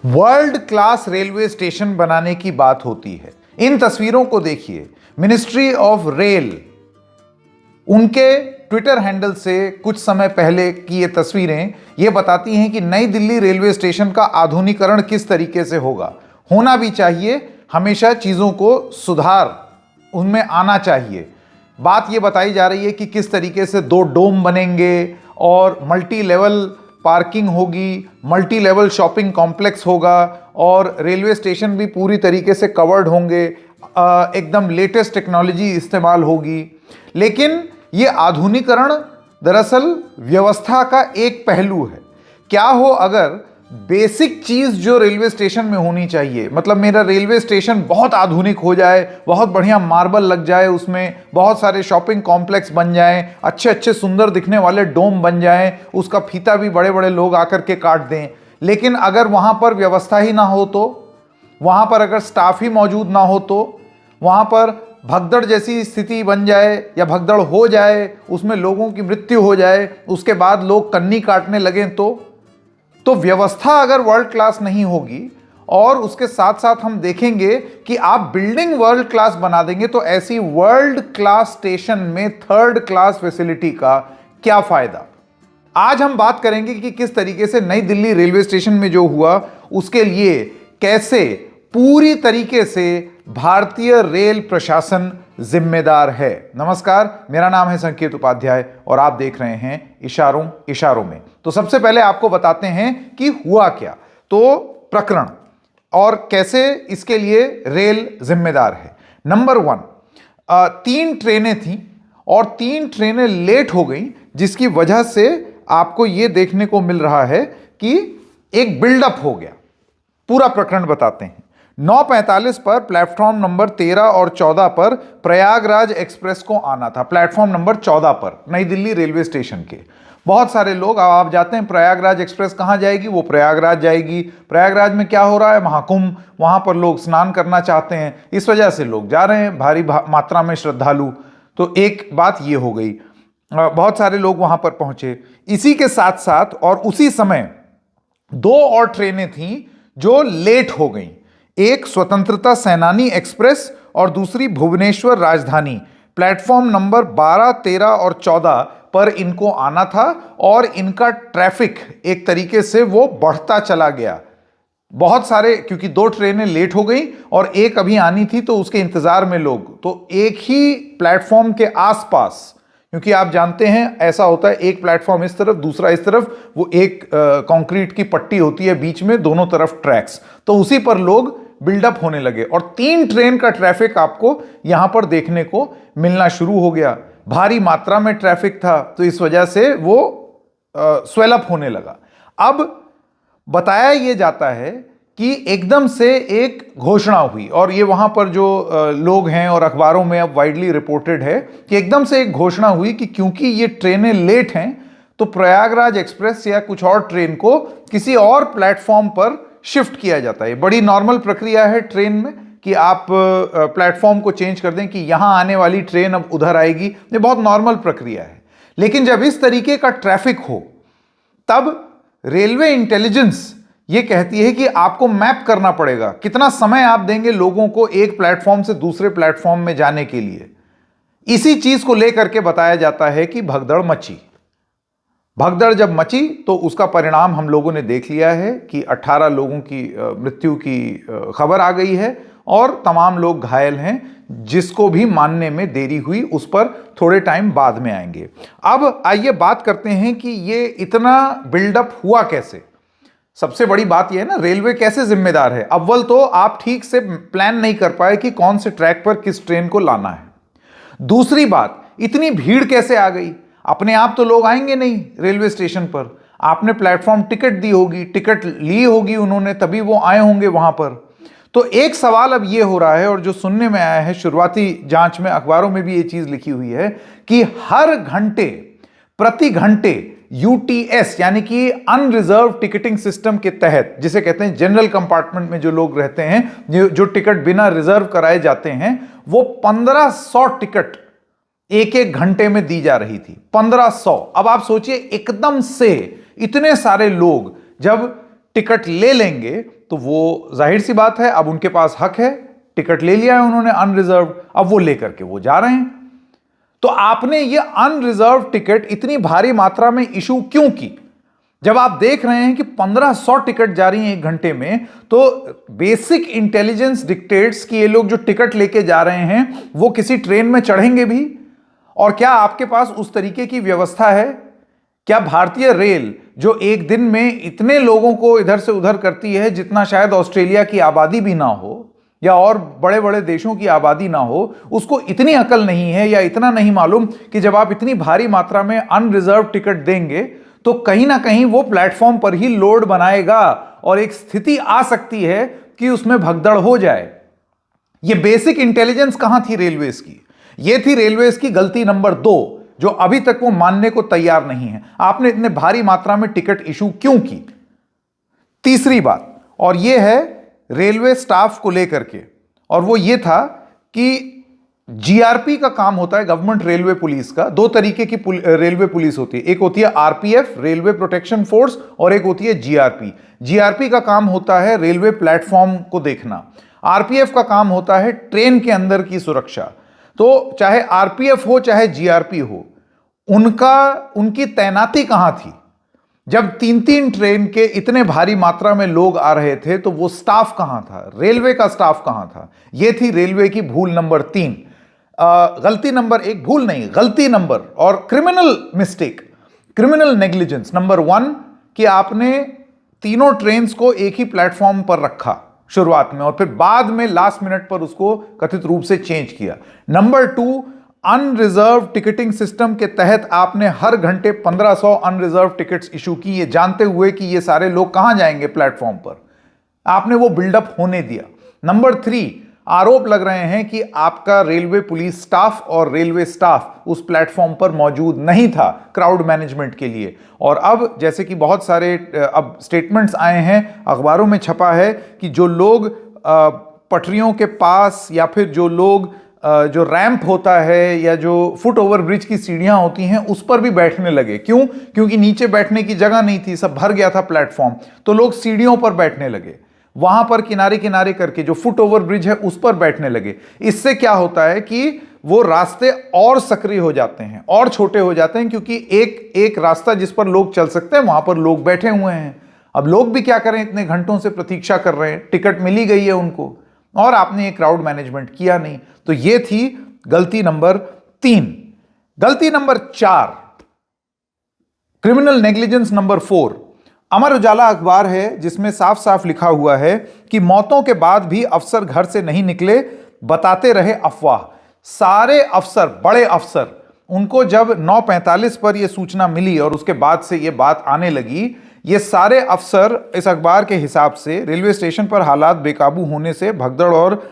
World class railway station बनाने की बात होती है। इन तस्वीरों को देखिए, मिनिस्ट्री ऑफ रेल उनके ट्विटर हैंडल से कुछ समय पहले की ये तस्वीरें ये बताती हैं कि नई दिल्ली रेलवे स्टेशन का आधुनिकीकरण किस तरीके से होगा। होना भी चाहिए, हमेशा चीज़ों को सुधार उनमें आना चाहिए। बात ये बताई जा रही है कि किस तरीके से 2 डोम बनेंगे और मल्टी लेवल पार्किंग होगी, मल्टी लेवल शॉपिंग कॉम्प्लेक्स होगा और रेलवे स्टेशन भी पूरी तरीके से कवर्ड होंगे, एकदम लेटेस्ट टेक्नोलॉजी इस्तेमाल होगी। लेकिन ये आधुनिकीकरण दरअसल व्यवस्था का एक पहलू है। क्या हो अगर बेसिक चीज जो रेलवे स्टेशन में होनी चाहिए, मतलब मेरा रेलवे स्टेशन बहुत आधुनिक हो जाए, बहुत बढ़िया मार्बल लग जाए, उसमें बहुत सारे शॉपिंग कॉम्प्लेक्स बन जाएं, अच्छे अच्छे सुंदर दिखने वाले डोम बन जाएं, उसका फीता भी बड़े बड़े लोग आकर के काट दें। लेकिन अगर वहां पर व्यवस्था ही ना हो, तो वहां पर अगर स्टाफ ही मौजूद ना हो, तो वहां पर भगदड़ जैसी स्थिति बन जाए या भगदड़ हो जाए, उसमें लोगों की मृत्यु हो जाए, उसके बाद लोग कन्नी काटने लगें, तो व्यवस्था अगर वर्ल्ड क्लास नहीं होगी और उसके साथ साथ हम देखेंगे कि आप बिल्डिंग वर्ल्ड क्लास बना देंगे, तो ऐसी वर्ल्ड क्लास स्टेशन में 3rd क्लास फैसिलिटी का क्या फायदा। आज हम बात करेंगे कि किस तरीके से नई दिल्ली रेलवे स्टेशन में जो हुआ उसके लिए कैसे पूरी तरीके से भारतीय रेल प्रशासन जिम्मेदार है। नमस्कार, मेरा नाम है संकेत उपाध्याय और आप देख रहे हैं इशारों में। तो सबसे पहले आपको बताते हैं कि हुआ क्या, तो प्रकरण और कैसे इसके लिए रेल जिम्मेदार है। नंबर 1, 3 ट्रेनें थीं और 3 ट्रेनें लेट हो गई, जिसकी वजह से आपको यह देखने को मिल रहा है कि एक बिल्डअप हो गया। पूरा प्रकरण बताते हैं। 9:45 पर प्लेटफॉर्म नंबर 13 और 14 पर प्रयागराज एक्सप्रेस को आना था। प्लेटफॉर्म नंबर 14 पर नई दिल्ली रेलवे स्टेशन के बहुत सारे लोग, आप जाते हैं प्रयागराज एक्सप्रेस कहाँ जाएगी, वो प्रयागराज जाएगी। प्रयागराज में क्या हो रहा है, महाकुंभ, वहाँ पर लोग स्नान करना चाहते हैं, इस वजह से लोग जा रहे हैं, भारी मात्रा में श्रद्धालु। तो एक बात ये हो गई, बहुत सारे लोग वहाँ पर पहुँचे। इसी के साथ साथ और उसी समय 2 और ट्रेनें थीं जो लेट हो गई। एक स्वतंत्रता सेनानी एक्सप्रेस और दूसरी भुवनेश्वर राजधानी। प्लेटफॉर्म नंबर 12, 13 और 14 पर इनको आना था और इनका ट्रैफिक एक तरीके से वो बढ़ता चला गया। बहुत सारे, क्योंकि 2 ट्रेनें लेट हो गई और एक अभी आनी थी, तो उसके इंतजार में लोग, तो एक ही प्लेटफॉर्म के आसपास, क्योंकि आप जानते हैं ऐसा होता है, एक प्लेटफॉर्म इस तरफ दूसरा इस तरफ, वो एक कंक्रीट की पट्टी होती है बीच में, दोनों तरफ ट्रैक्स, तो उसी पर लोग बिल्डअप होने लगे और 3 ट्रेन का ट्रैफिक आपको यहां पर देखने को मिलना शुरू हो गया। भारी मात्रा में ट्रैफिक था, तो इस वजह से वो स्वेलअप होने लगा। अब बताया यह जाता है कि एकदम से एक घोषणा हुई, और ये वहां पर जो लोग हैं और अखबारों में अब वाइडली रिपोर्टेड है कि एकदम से एक घोषणा हुई कि क्योंकि ये ट्रेनें लेट हैं, तो प्रयागराज एक्सप्रेस या कुछ और ट्रेन को किसी और प्लेटफॉर्म पर शिफ्ट किया जाता है। बड़ी नॉर्मल प्रक्रिया है ट्रेन में कि आप प्लेटफॉर्म को चेंज कर दें कि यहां आने वाली ट्रेन अब उधर आएगी, ये बहुत नॉर्मल प्रक्रिया है। लेकिन जब इस तरीके का ट्रैफिक हो, तब रेलवे इंटेलिजेंस ये कहती है कि आपको मैप करना पड़ेगा, कितना समय आप देंगे लोगों को एक प्लेटफॉर्म से दूसरे प्लेटफॉर्म में जाने के लिए। इसी चीज को लेकर के बताया जाता है कि भगदड़ मची। भगदड़ जब मची तो उसका परिणाम हम लोगों ने देख लिया है कि 18 लोगों की मृत्यु की खबर आ गई है और तमाम लोग घायल हैं, जिसको भी मानने में देरी हुई, उस पर थोड़े टाइम बाद में आएंगे। अब आइए बात करते हैं कि ये इतना बिल्डअप हुआ कैसे। सबसे बड़ी बात यह है ना, रेलवे कैसे जिम्मेदार है। अव्वल तो आप ठीक से प्लान नहीं कर पाए कि कौन से ट्रैक पर किस ट्रेन को लाना है। दूसरी बात, इतनी भीड़ कैसे आ गई। अपने आप तो लोग आएंगे नहीं रेलवे स्टेशन पर, आपने प्लेटफॉर्म टिकट दी होगी, टिकट ली होगी उन्होंने, तभी वो आए होंगे वहां पर। तो एक सवाल अब ये हो रहा है, और जो सुनने में आया है, शुरुआती जांच में अखबारों में भी ये चीज लिखी हुई है कि हर घंटे, प्रति घंटे यूटीएस यानी कि अनरिजर्व टिकटिंग सिस्टम के तहत, जिसे कहते हैं जनरल कंपार्टमेंट में जो लोग रहते हैं, जो टिकट बिना रिजर्व कराए जाते हैं, वो 1500 टिकट एक एक घंटे में दी जा रही थी। 1500। अब आप सोचिए, एकदम से इतने सारे लोग जब टिकट ले लेंगे तो वो जाहिर सी बात है, अब उनके पास हक है, टिकट ले लिया है उन्होंने अनरिजर्व, अब वो लेकर के वो जा रहे हैं। तो आपने ये अनरिजर्व टिकट इतनी भारी मात्रा में इशू क्यों की? जब आप देख रहे हैं कि 1500 टिकट जारी हैं 1 घंटे में, तो बेसिक इंटेलिजेंस डिक्टेट्स कि ये लोग जो टिकट लेके जा रहे हैं वो किसी ट्रेन में चढ़ेंगे भी। और क्या आपके पास उस तरीके की व्यवस्था है? क्या भारतीय रेल जो एक दिन में इतने लोगों को इधर से उधर करती है जितना शायद ऑस्ट्रेलिया की आबादी भी ना हो या और बड़े बड़े देशों की आबादी ना हो, उसको इतनी अकल नहीं है या इतना नहीं मालूम कि जब आप इतनी भारी मात्रा में अनरिजर्व टिकट देंगे तो कहीं ना कहीं वो प्लेटफॉर्म पर ही लोड बनाएगा और एक स्थिति आ सकती है कि उसमें भगदड़ हो जाए। ये बेसिक इंटेलिजेंस कहां थी रेलवेज की? ये थी रेलवेज की गलती नंबर 2, जो अभी तक वो मानने को तैयार नहीं है। आपने इतने भारी मात्रा में टिकट इशू क्यों की? तीसरी बात, और ये है रेलवे स्टाफ को लेकर के, और वो ये था कि जीआरपी का काम होता है, गवर्नमेंट रेलवे पुलिस का। 2 तरीके की रेलवे पुलिस होती है, एक होती है आरपीएफ, रेलवे प्रोटेक्शन फोर्स, और एक होती है जीआरपी। जीआरपी का काम होता है रेलवे प्लेटफॉर्म को देखना, आरपीएफ का काम होता है ट्रेन के अंदर की सुरक्षा। तो चाहे आरपीएफ हो चाहे जीआरपी हो, उनकी तैनाती कहां थी? जब 3-3 ट्रेन के इतने भारी मात्रा में लोग आ रहे थे तो वो स्टाफ कहां था? रेलवे का स्टाफ कहां था? ये थी रेलवे की भूल नंबर 3। गलती नंबर 1, भूल नहीं, गलती नंबर और criminal mistake, criminal negligence number 1 कि आपने तीनों ट्रेन्स को एक ही प्लेटफॉर्म पर रखा शुरुआत में और फिर बाद में लास्ट मिनट पर उसको कथित रूप से चेंज किया। नंबर 2, अनरिजर्व टिकटिंग सिस्टम के तहत आपने हर घंटे 1500 अनरिजर्व टिकट्स इशू की, ये जानते हुए कि ये सारे लोग कहां जाएंगे प्लेटफॉर्म पर, आपने वो बिल्डअप होने दिया। नंबर 3, आरोप लग रहे हैं कि आपका रेलवे पुलिस स्टाफ और रेलवे स्टाफ उस प्लेटफॉर्म पर मौजूद नहीं था क्राउड मैनेजमेंट के लिए। और अब जैसे कि बहुत सारे अब स्टेटमेंट्स आए हैं, अखबारों में छपा है कि जो लोग पटरियों के पास या फिर जो लोग जो रैंप होता है या जो फुट ओवर ब्रिज की सीढ़ियां होती हैं उस पर भी बैठने लगे। क्यों? क्योंकि नीचे बैठने की जगह नहीं थी, सब भर गया था प्लेटफॉर्म, तो लोग सीढ़ियों पर बैठने लगे, वहां पर किनारे किनारे करके जो फुट ओवर ब्रिज है उस पर बैठने लगे। इससे क्या होता है कि वो रास्ते और सक्रिय हो जाते हैं और छोटे हो जाते हैं, क्योंकि एक रास्ता जिस पर लोग चल सकते हैं वहां पर लोग बैठे हुए हैं। अब लोग भी क्या करें, इतने घंटों से प्रतीक्षा कर रहे हैं, टिकट मिली गई है उनको और आपने ये क्राउड मैनेजमेंट किया नहीं। तो ये थी गलती नंबर 3। गलती number 4, criminal negligence number 4। Amar Ujala अखबार है जिसमें साफ साफ लिखा हुआ है कि मौतों के बाद भी अफसर घर से नहीं निकले, बताते रहे अफवाह। सारे अफसर, बड़े अफसर, उनको जब 9:45 पर यह सूचना मिली और उसके बाद से यह बात आने लगी, ये सारे अफसर इस अखबार के हिसाब से रेलवे स्टेशन पर हालात बेकाबू होने से भगदड़ और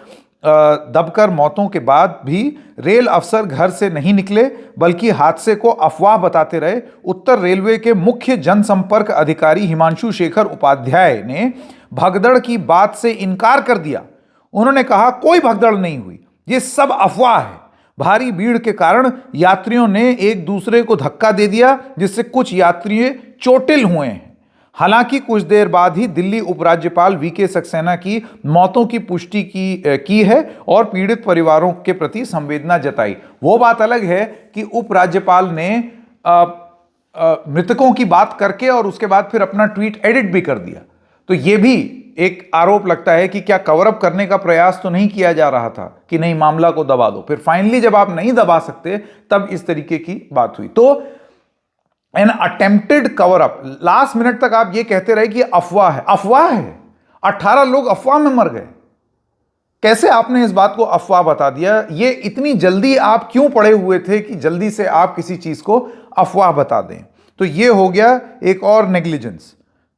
दबकर मौतों के बाद भी रेल अफसर घर से नहीं निकले बल्कि हादसे को अफवाह बताते रहे। उत्तर रेलवे के मुख्य जनसंपर्क अधिकारी हिमांशु शेखर उपाध्याय ने भगदड़ की बात से इनकार कर दिया। उन्होंने कहा कोई भगदड़ नहीं हुई, ये सब अफवाह है। भारी भीड़ के कारण यात्रियों ने एक दूसरे को धक्का दे दिया जिससे कुछ यात्री चोटिल हुए हैं। हालांकि कुछ देर बाद ही दिल्ली उपराज्यपाल वीके सक्सेना की मौतों की पुष्टि की है और पीड़ित परिवारों के प्रति संवेदना जताई। वो बात अलग है कि उपराज्यपाल ने मृतकों की बात करके और उसके बाद फिर अपना ट्वीट एडिट भी कर दिया। तो ये भी एक आरोप लगता है कि क्या कवर अप करने का प्रयास तो नहीं किया जा रहा था कि नहीं मामला को दबा दो। फिर फाइनली जब आप नहीं दबा सकते तब इस तरीके की बात हुई। तो an attempted cover up, last minute तक आप ये कहते रहे कि अफवाह है, अफवाह है। 18 लोग अफवाह में मर गए। कैसे आपने इस बात को अफवाह बता दिया? ये इतनी जल्दी आप क्यों पड़े हुए थे कि जल्दी से आप किसी चीज को अफवाह बता दें? तो ये हो गया एक और नेग्लिजेंस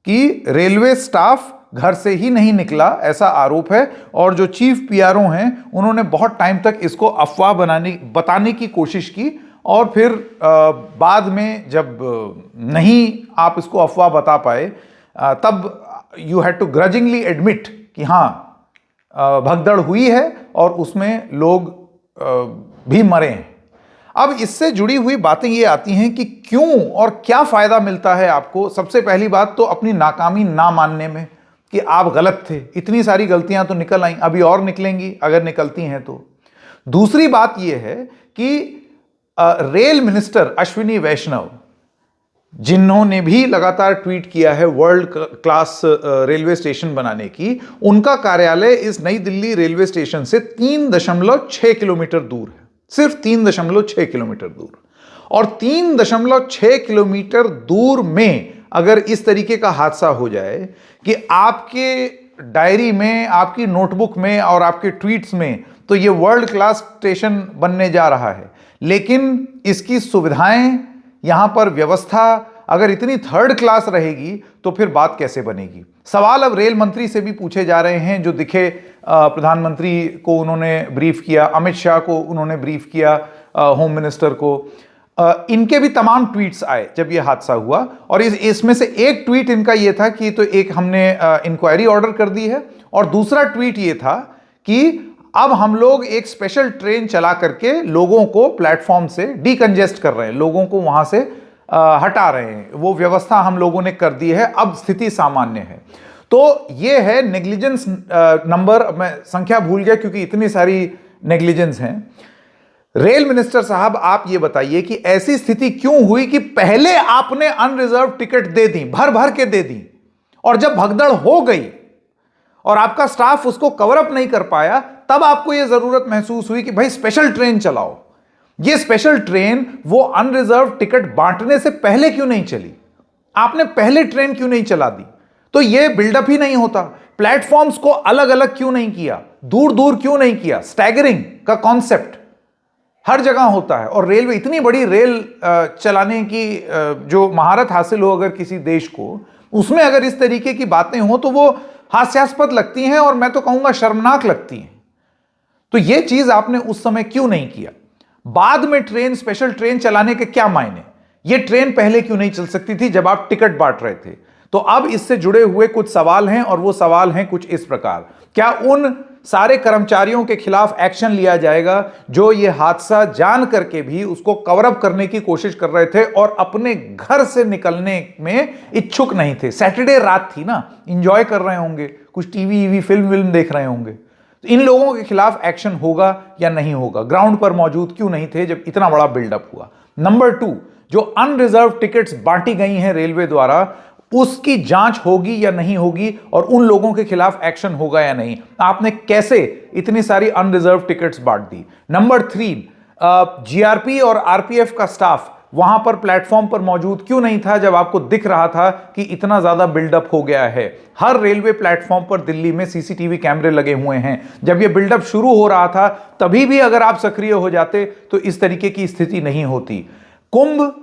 कि रेलवे स्टाफ घर से ही नहीं निकला, ऐसा आरोप है। और जो चीफ पीआरओ हैं उन्होंने बहुत टाइम तक इसको अफवाह बताने की कोशिश की और फिर बाद में जब नहीं आप इसको अफवाह बता पाए तब you had to grudgingly admit कि हाँ भगदड़ हुई है और उसमें लोग भी मरे हैं। अब इससे जुड़ी हुई बातें ये आती हैं कि क्यों और क्या फायदा मिलता है आपको। सबसे पहली बात तो अपनी नाकामी ना मानने में कि आप गलत थे। इतनी सारी गलतियां तो निकल आई, अभी और निकलेंगी अगर निकलती हैं तो। दूसरी बात यह है कि रेल मिनिस्टर अश्विनी वैष्णव, जिन्होंने भी लगातार ट्वीट किया है वर्ल्ड क्लास रेलवे स्टेशन बनाने की, उनका कार्यालय इस नई दिल्ली रेलवे स्टेशन से 3.6 किलोमीटर दूर है। सिर्फ 3.6 किलोमीटर दूर। और 3.6 किलोमीटर दूर में अगर इस तरीके का हादसा हो जाए कि आपके डायरी में, आपकी नोटबुक में और आपके ट्वीट्स में तो ये वर्ल्ड क्लास स्टेशन बनने जा रहा है, लेकिन इसकी सुविधाएं, यहां पर व्यवस्था अगर इतनी थर्ड क्लास रहेगी तो फिर बात कैसे बनेगी। सवाल अब रेल मंत्री से भी पूछे जा रहे हैं, जो दिखे प्रधानमंत्री को उन्होंने ब्रीफ किया, अमित शाह को उन्होंने ब्रीफ किया, होम मिनिस्टर को। इनके भी तमाम ट्वीट्स आए जब यह हादसा हुआ, और इसमें से एक ट्वीट इनका यह था कि तो एक हमने इंक्वायरी ऑर्डर कर दी है, और दूसरा ट्वीट यह था कि अब हम लोग एक स्पेशल ट्रेन चला करके लोगों को प्लेटफॉर्म से डीकंजेस्ट कर रहे हैं, लोगों को वहां से हटा रहे हैं। वो व्यवस्था हम लोगों ने कर दी है, अब स्थिति सामान्य है। तो ये है नेग्लिजेंस नंबर, मैं संख्या भूल गया क्योंकि इतनी सारी नेग्लिजेंस हैं। रेल मिनिस्टर साहब, आप ये बताइए कि ऐसी स्थिति क्यों हुई कि पहले आपने अनरिजर्व टिकट दे दी, भर भर के दे दी, और जब भगदड़ हो गई और आपका स्टाफ उसको कवर अप नहीं कर पाया, तब आपको यह जरूरत महसूस हुई कि भाई स्पेशल ट्रेन चलाओ। ये स्पेशल ट्रेन वो अनरिजर्व टिकट बांटने से पहले क्यों नहीं चली? आपने पहले ट्रेन क्यों नहीं चला दी? तो ये बिल्डअप ही नहीं होता। प्लेटफॉर्म्स को अलग अलग क्यों नहीं किया, दूर दूर क्यों नहीं किया? स्टैगरिंग का कॉन्सेप्ट हर जगह होता है। और रेलवे, इतनी बड़ी रेल चलाने की जो महारत हासिल हो अगर किसी देश को, उसमें अगर इस तरीके की बातें हो तो वो हास्यास्पद लगती हैं, और मैं तो कहूंगा शर्मनाक लगती हैं। तो ये चीज आपने उस समय क्यों नहीं किया? बाद में ट्रेन, स्पेशल ट्रेन चलाने के क्या मायने? ये ट्रेन पहले क्यों नहीं चल सकती थी जब आप टिकट बांट रहे थे? तो अब इससे जुड़े हुए कुछ सवाल हैं, और वो सवाल हैं कुछ इस प्रकार। क्या उन सारे कर्मचारियों के खिलाफ एक्शन लिया जाएगा जो ये हादसा जान करके भी उसको कवर अप करने की कोशिश कर रहे थे और अपने घर से निकलने में इच्छुक नहीं थे? सैटरडे रात थी ना, एंजॉय कर रहे होंगे, कुछ टीवी फिल्म देख रहे होंगे। तो इन लोगों के खिलाफ एक्शन होगा या नहीं होगा? ग्राउंड पर मौजूद क्यों नहीं थे जब इतना बड़ा बिल्डअप हुआ? नंबर 2, जो अनरिजर्व टिकट्स बांटी गई हैं रेलवे द्वारा, उसकी जांच होगी या नहीं होगी, और उन लोगों के खिलाफ एक्शन होगा या नहीं? आपने कैसे इतनी सारी अनरिजर्व टिकट्स बांट दी? नंबर 3, जीआरपी और आरपीएफ का स्टाफ वहां पर प्लेटफॉर्म पर मौजूद क्यों नहीं था जब आपको दिख रहा था कि इतना ज्यादा बिल्डअप हो गया है? हर रेलवे प्लेटफॉर्म पर दिल्ली में सीसीटीवी कैमरे लगे हुए हैं। जब यह बिल्डअप शुरू हो रहा था तभी भी अगर आप सक्रिय हो जाते तो इस तरीके की स्थिति नहीं होती। कुंभ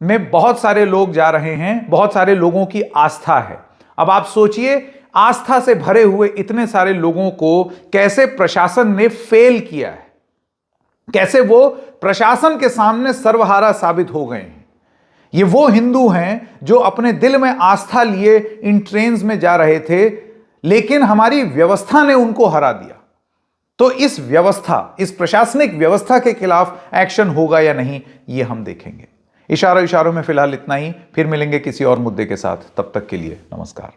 में बहुत सारे लोग जा रहे हैं, बहुत सारे लोगों की आस्था है। अब आप सोचिए, आस्था से भरे हुए इतने सारे लोगों को कैसे प्रशासन ने फेल किया है, कैसे वो प्रशासन के सामने सर्वहारा साबित हो गए हैं। ये वो हिंदू हैं जो अपने दिल में आस्था लिए इन ट्रेन्स में जा रहे थे, लेकिन हमारी व्यवस्था ने उनको हरा दिया। तो इस व्यवस्था, इस प्रशासनिक व्यवस्था के खिलाफ एक्शन होगा या नहीं, ये हम देखेंगे। इशारों में फिलहाल इतना ही, फिर मिलेंगे किसी और मुद्दे के साथ। तब तक के लिए नमस्कार।